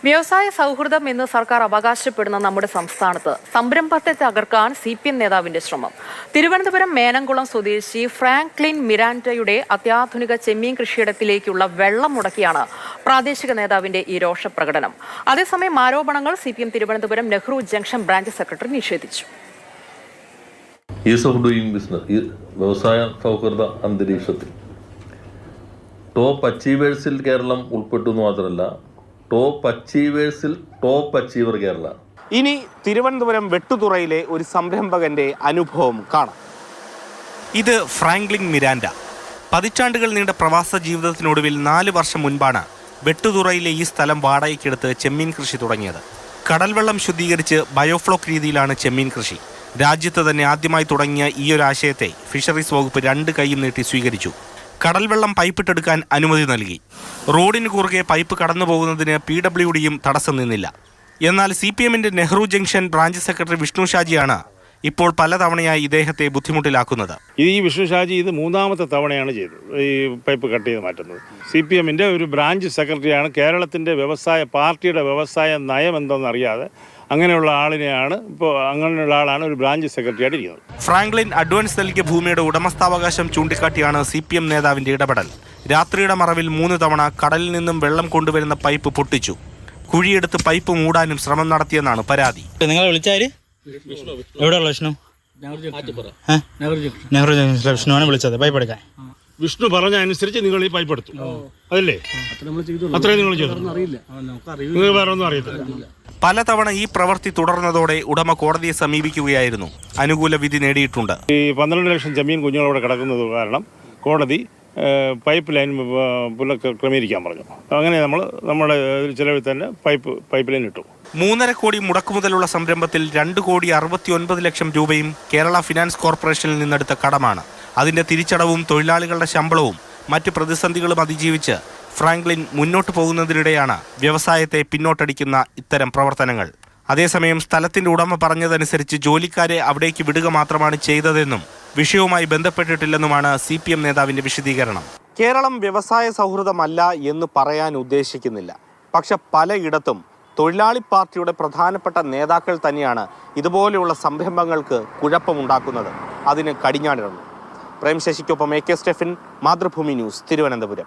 വ്യവസായ സൗഹൃദം എന്ന് സർക്കാർ അവകാശപ്പെടുന്ന നമ്മുടെ സംസ്ഥാനത്ത് സംരംഭത്തെ തകർക്കാൻ CPM നേതാവിന്റെ ശ്രമം. തിരുവനന്തപുരം മേനംകുളം സ്വദേശി ഫ്രാങ്ക്ലിൻ മിരാൻഡയുടെ അത്യാധുനിക ചെമ്മീൻ കൃഷിയിടത്തിലേക്കുള്ള വെള്ളം മുടക്കിയാണ് പ്രാദേശിക നേതാവിന്റെ ഈ രോഷപ്രകടനം. അതേസമയം ആരോപണങ്ങൾ CPM Thiruvananthapuram Nehru junction branch secretary നിഷേധിച്ചു. ഈസ് ഓഫ് ഡൂയിങ് ബിസിനസ്, വ്യവസായ സൗഹൃദ അന്തരീക്ഷത്തിൽ ടോപ്പ് അച്ചീവേഴ്സിൽ കേരളം ഉൾപ്പെട്ടു എന്ന് മാത്രമല്ല, ടോപ്പ് അച്ചീവേഴ്സിൽ ടോപ്പ് അച്ചീവർ കേരള. ഇനി തിരുവനന്തപുരം വെട്ടുതുറയിലെ ഒരു സംരംഭകന്റെ അനുഭവം കാണാം. ഇത് ഫ്രാങ്ക്ലിൻ മിരാൻഡ. പതിറ്റാണ്ടുകൾ നീണ്ട പ്രവാസ ജീവിതത്തിനൊടുവിൽ 4 വർഷം മുൻപാണ് വെട്ടുതുറയിലെ ഈ സ്ഥലം വാടകയ്ക്കെടുത്ത് ചെമ്മീൻ കൃഷി തുടങ്ങിയത്. കടൽവെള്ളം ശുദ്ധീകരിച്ച് ബയോഫ്ലോക്ക് രീതിയിലാണ് ചെമ്മീൻ കൃഷി. രാജ്യത്ത് തന്നെ ആദ്യമായി തുടങ്ങിയ ഈ ഒരു ആശയത്തെ ഫിഷറീസ് വകുപ്പ് 2 കൈയും നീട്ടി സ്വീകരിച്ചു. കടൽവെള്ളം പൈപ്പിട്ടെടുക്കാൻ അനുമതി നൽകി. റോഡിന് കുറുകെ പൈപ്പ് കടന്നു പോകുന്നതിന് PWDയും തടസ്സം നിന്നില്ല. എന്നാൽ CPMന്റെ Nehru junction branch secretary Vishnu ഷാജിയാണ് ഇപ്പോൾ പലതവണയായി ഇദ്ദേഹത്തെ ബുദ്ധിമുട്ടിലാക്കുന്നത്. ഈ വിഷ്ണു ഷാജി ഇത് 3ാമത്തെ തവണയാണ് ചെയ്തത്, ഈ പൈപ്പ് കട്ട് ചെയ്ത് മാറ്റുന്നത്. CPMന്റെ ഒരു ബ്രാഞ്ച് സെക്രട്ടറിയാണ്. കേരളത്തിൻ്റെ പാർട്ടിയുടെ വ്യവസായ നയം എന്തെന്നറിയാതെ അങ്ങനെയുള്ള ആളിനെയാണ് അങ്ങനെയുള്ള ആളാണ് ഒരു ബ്രാഞ്ച് സെക്രട്ടറി ആയിട്ട് ഇരിക്കുന്നത്. ഫ്രാങ്ക്ലിൻ അഡ്വാൻസ് നൽകിയ ഭൂമിയുടെ ഉടമസ്ഥാവകാശം ചൂണ്ടിക്കാട്ടിയാണ് CPM നേതാവിന്റെ ഇടപെടൽ. രാത്രിയുടെ മറവിൽ 3 തവണ കടലിൽ നിന്നും വെള്ളം കൊണ്ടുവരുന്ന പൈപ്പ് പൊട്ടിച്ചു. കുഴിയെടുത്ത് പൈപ്പ് മൂടാനും ശ്രമം നടത്തിയെന്നാണ് പരാതി. നിങ്ങളെ വിളിച്ചാല് എവിടെയുള്ള വിഷ്ണു? നെഹ്റു ജംഗ്ഷനിലെ വിഷ്ണുവാണ് വിളിച്ചത് പൈപ്പ് എടുക്കാൻ. വിഷ്ണു പറഞ്ഞ അനുസരിച്ച് നിങ്ങൾ ഈ പൈപ്പ് എടുത്തു, അതല്ലേ? അത്രയും നിങ്ങൾ ചെയ്തു, നിങ്ങൾ വേറെ ഒന്നും അറിയത്തില്ല. പലതവണ ഈ പ്രവൃത്തി തുടർന്നതോടെ ഉടമ കോടതിയെ സമീപിക്കുകയായിരുന്നു. അനുകൂല വിധി നേടിയിട്ടുണ്ട്. ഈ 12 ലക്ഷം ചെമ്മീൻ കുഞ്ഞുങ്ങളവിടെ കിടക്കുന്നത് കാരണം കോടതി പൈപ്പ് ലൈൻ ക്രമീകരിക്കാൻ പറഞ്ഞു. അങ്ങനെ നമ്മുടെ ചിലവിൽ തന്നെ പൈപ്പ് ലൈൻ ഇട്ടു. 3.5 കോടി മുടക്കുമുതലുള്ള സംരംഭത്തിൽ 2,69 ലക്ഷം രൂപയും കേരള ഫിനാൻസ് കോർപ്പറേഷനിൽ നിന്നെടുത്ത കടമാണ്. അതിന്റെ തിരിച്ചടവും തൊഴിലാളികളുടെ ശമ്പളവും മറ്റ് പ്രതിസന്ധികളും അതിജീവിച്ച് ഫ്രാങ്ക്ലിൻ മുന്നോട്ട് പോകുന്നതിനിടെയാണ് വ്യവസായത്തെ പിന്നോട്ടടിക്കുന്ന ഇത്തരം പ്രവർത്തനങ്ങൾ. അതേസമയം സ്ഥലത്തിന്റെ ഉടമ പറഞ്ഞതനുസരിച്ച് ജോലിക്കാരെ അവിടേക്ക് വിടുക മാത്രമാണ് ചെയ്തതെന്നും വിഷയവുമായി ബന്ധപ്പെട്ടിട്ടില്ലെന്നുമാണ് CPM നേതാവിന്റെ വിശദീകരണം. കേരളം വ്യവസായ സൗഹൃദമല്ല എന്ന് പറയാൻ ഉദ്ദേശിക്കുന്നില്ല. പക്ഷെ പലയിടത്തും തൊഴിലാളി പാർട്ടിയുടെ പ്രധാനപ്പെട്ട നേതാക്കൾ തന്നെയാണ് ഇതുപോലെയുള്ള സംരംഭങ്ങൾക്ക് കുഴപ്പമുണ്ടാക്കുന്നത്. അതിന് കടിഞ്ഞാണിടുന്നു. പ്രേം ശശിക്കൊപ്പം AK സ്റ്റെഫിൻ, മാതൃഭൂമി ന്യൂസ്, തിരുവനന്തപുരം.